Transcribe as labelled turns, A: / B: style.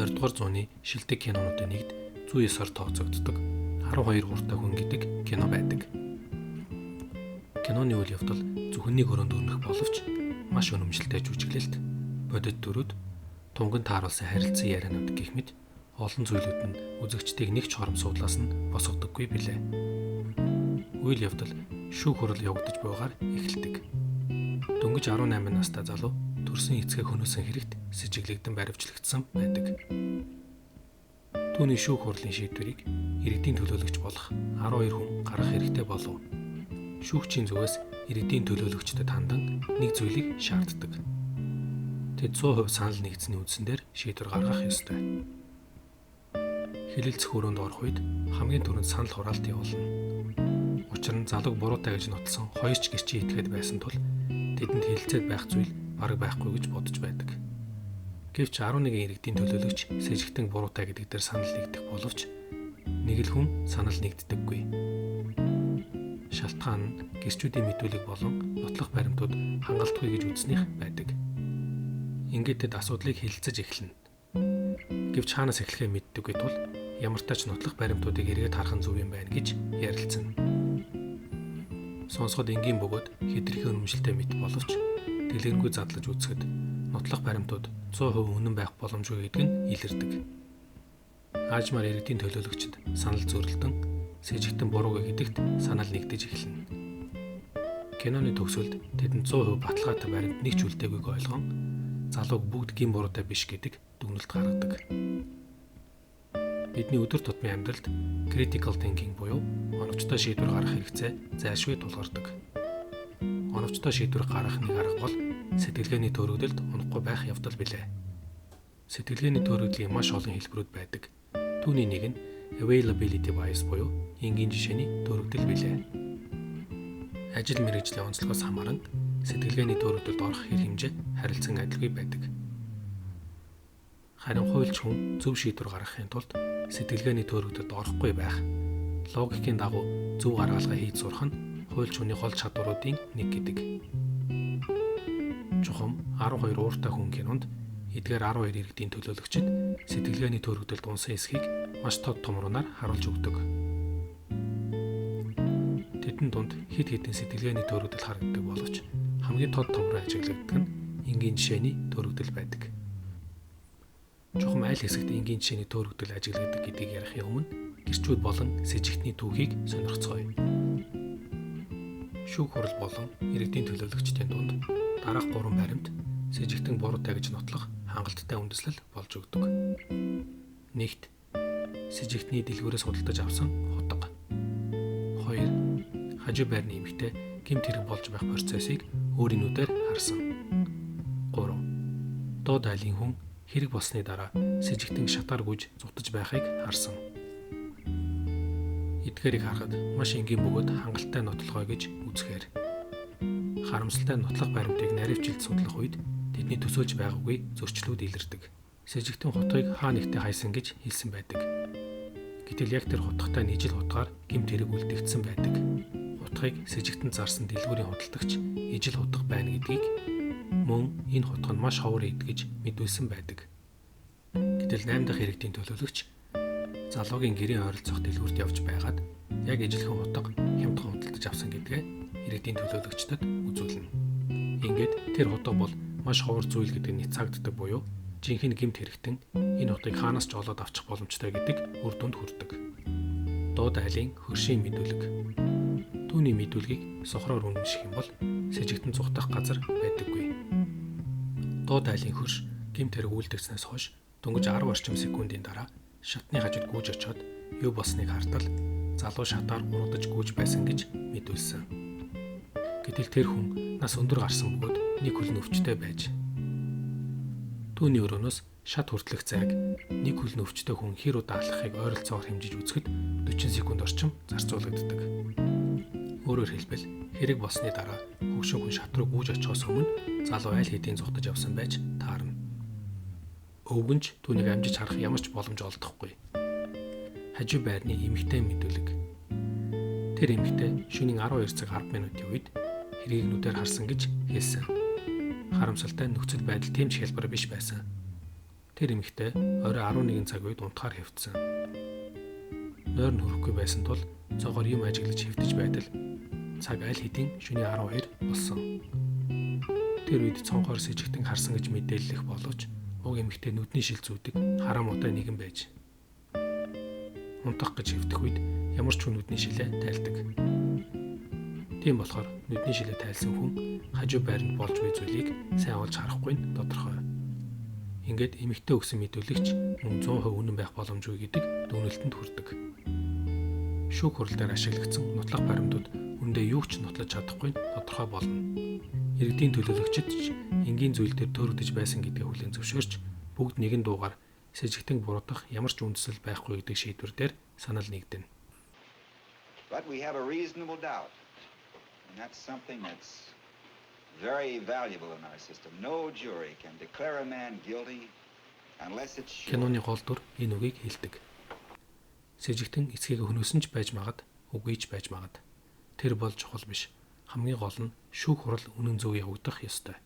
A: 20 дугаар зууны шилдэг кинонуудын нэгд зүй ёсоор тооцогддог 12 гуртай хүн гэдэг кино байдаг. Киноны үйл явдал зөвхөн нэг өрөөнд өрнөх боловч маш үнэмшилтэй жүжиглэлт, бодит дүрүүд, тунган тааруулсан харилцан ярианууд гэх мэт олон зүйлүүд нь үзэгчдийг нэг ч хором суудлаас нь босгодоггүй билээ. Үйл явдал шүүх хурал явагдаж байгаагаар эхэлдэг. Дөнгөж 18 настай залуу төрсөн эцгээ хөнөөсөн хэрэгт сэжиглэгдэн баривчлагдсан байдаг. Түүний шүүх хурлын шийдвэрийг иргэдийн төлөөлөгч болох 12 хүн гаргах хэрэгтэй болов. Шүүгчийн зүгээс иргэдийн төлөөлөгчдөд хандан нэг зүйлийг шаарддаг. Тэд 100% санал нэгдсэний үндсэн дээр шийдвэр гаргах ёстой. Хэлэлцэх өрөөнд орох үед хамгийн түрүүнд санал хураалт явуулна. Учир нь залууг буруутай гэж нотолсон хоёр ч гэрчийн этгээд байсан тул тэдэнд хэлэлцээд байх зүйл бараг байхгүй гэж бодож байдаг. Гэвч 11 иргэдийн төлөөлөгч сэжигтэн буруутай гэдэг дээр санал нэгдэх боловч нэг л хүн санал нэгддэггүй. Шалтгаан нь гэрчүүдийн мэдүүлэг болон нотлох баримтууд хангалтгүй гэж үзснийх байдаг. Ингээд тэд асуудлыг хэлэлцэж эхэлнэ. Гэвч хаанаас эхлэхээ мэддэггүй тул ямар тач нотлох баримтуудыг эргээд харах нь зөв юм байна гэж ярилцсан. Сонсоход энгийн бөгөөд хэдэрхэн үнэмшилтэй мэт боловч дэлгэрэнгүй задлаж үзэхэд нотлох баримтууд 100% үнэн байх боломжгүй гэдэг нь илэрдэг. Аажмаар иргэдийн төлөөлөгчд санал зөрөлдөн сэжигтэн буруугүй гэдэгт санал нэгдэж эхэлнэ. Киноны төгсгөлд тэдэнд 100% баталгаатай баримт нэг ч үлдээгүйг ойлгон залууг бүгд гин буруутай биш гэдэг дүгнэлт гаргадаг. Бидний өдөр тутмын амьдралд critical thinking буюу оновчтой шийдвэр гаргах хэрэгцээ зайлшгүй тулгардаг. Оновчтой шийдвэр гаргах нэг арга бол сэтгэлгээний төрөгдөлд унахгүй байх явдал билээ. Сэтгэлгээний төрөгдлийн маш олон хэлбэрүүд байдаг. Түүний нэг нь availability bias буюу энгийн жишээний төрөгдөл билээ. Ажил мэргэжлийн онцлогоос хамааран сэтгэлгээний төрөгдөлд орох хэр хэмжээ харилцан адилгүй байдаг. Харин хуульч хүн зөв шийдвэр гаргахын тулд сэтгэлгээний төрөгдөд орохгүй байх. Логикийн дагуу зөв гаргалгаа хийж сурах нь хуульч хүний гол чадваруудын нэг гэдэг. Чухам 12 ууртай хүн кинонд эдгээр 12 иргэдийн төлөөлөгчид сэтгэлгээний төрөгдөлд унсан эсхийг маш тод томруунаар харуулж өгдөг. Тэдэн дунд хэд хэдэн сэтгэлгээний төрөгдөл харагддаг боловч хамгийн тод томроо ажиглагддаг нь энгийн жишээний төрөгдөл байдаг. Чухам аль хэсэгт энгийн жишээний төрөгдөл ажиглагддаг гэдгийг ярихын өмнө гэрчүүд болон сэжигтний түүхийг сонирхцгоё. Шүүх хурал болон иргэдийн төлөөлөгчдийн дунд дараах 3 баримт сэжигтэн буруутай гэж нотлох хангалттай үндэслэл болж өгдөг. Нэгт сэжигтний дэлгүүрээс худалдаж авсан хутга. 2. Хажуу байрны эмэгтэй гэмт хэрэг болж байх процессыг өөрийн нүдээр харсан. 3. Доод айлын хүн хэрэг болсны дараа сэжигтэн шатаар гүйж зутаж байхыг харсан. Эдгээрийг харахад маш энгийн бөгөөд хангалттай нотлохой гэж үзэхээр харамсалтай нотлох баримтыг наривчилж судлах үед тэдний төсөөлж байгаагүй зөрчлүүд илэрдэг. Сэжигтэн хутгыг хаа нэгтээ хайсан гэж хэлсэн байдаг. Гэтэл яг тэр хутгатай нийжил хутгаар гэмт хэрэг үлдэгдсэн байдаг. Хутгыг сэжигтэн зарсан дэлгүүрийн худалдагч ижил хутга байна гэдгийг мөн энэ хутга нь маш ховор идгэж мэдүүлсэн байдаг. Гэтэл 8 дахь иргэдийн төлөөлөгч залуугийн гэрийн ойролцоох дэлгүүрт явж байгаад яг ижилхэн хутга хямдхан худалдаж авсан гэдгээ иргэдийн төлөөлөгчдөд үзүүлнэ. Ингээд тэр хутга бол маш ховор зүйл гэдэг нь цагддаг буюу жинхэнэ гэмт хэрэгтэн энэ хутгийг хаанаас ч олоод авчих боломжтой гэдэг үр дүнд хүрдэг. Доод айлын хөршийн мэдүүлэг. Түүний мэдүүлгийг сохроор үнэмших юм бол сэжигтэн цугтах газар байдаггүй. Доод айлын хөрш гэмт хэрэг үйлдэгснээс хойш дөнгөж 10 орчим секундын дараа шатны хажууд гүйж очоод юу болсныг хартал залуу шатаар урагдаж гүйж байсан гэж мэдүүлсэн. Гэтэл тэр хүн нас өндөр гарсан бөгөөд нэг хөл нөвчтэй байж. Түүний өрөөнөөс шат хүртлэх зайг нэг хөл нөвчтэй хүн хэр удаа алхахыг ойролцоогоор хэмжиж үзэхэд 40 секунд орчим зарцуулагддаг. Өөрөөр хэлбэл хэрэг болсны дараа хөгшин хүн шат руу гүйж очихоос өмнө залуу аль хэдийн зугтаж явсан байж таарна. Өвгөнч түүнийг амжиж харах ямар ч боломж олдохгүй. Хажуу байрны эмэгтэй мэдүүлэг. Тэр эмэгтэй шөнийн 12 цаг 10 минутын үед хэргийг нүдээр харсан гэж хэлсэн. Харамсалтай нөхцөл байдал тийм ч хялбар биш байсан. Тэр эмэгтэй орой 11 цаг үед унтахаар хэвтсэн. Нойр нь хүрэхгүй байсан тул цогоор юм ажиглаж хэвтэж байтал цаг аль хэдийн шөнийн 12 болсон. Тэр үед цонхоор с ิจ гтэн харсан гэж мэдээлэх боловч уг эмэгтэй нүдний шил зүүдэг хараа муутай нэгэн байж. Унтах гэж хэвтэх үед ямар ч хүн нүдний шилээ тайлдаг. Тийм болохоор нүдний шилээ тайлсан хүн хажуу байранд болж буй зүйлийг сайн олж харахгүй нь тодорхой. Ингээд эмэгтэй өгсөн мэдүүлэгч мөн 100% үнэн байх боломжгүй гэдэг дүгнэлтэнд хүрдэг. Шүүх хурлаар ашиглагдсан нотлох баримтууд үндэ юу ч нотлож чадахгүй нь тодорхой болно. Иргэдийн төлөөлөгчид ч энгийн зүйл дээр төрөгдөж байсан гэдгээ хүлээн зөвшөөрч бүгд нэгэн дуугаар с ิจ гтэн буруутгах ямар ч үндэслэл байхгүй гэдэг шийдвэр дээр санал нэгдэнэ.
B: But we have a reasonable doubt. And that's something that's very valuable in our system. No jury can declare a man guilty unless it's sure.
A: Киноны гол дүр энэ үгийг хэлдэг. С ิจ гтэн эцгийг хөнөөсөн ч байж магад, үгүй ч байж магад. Тэр бол чухал биш. Хамгийн гол нь шүүх хурал үнэн зөв явагдах ёстой.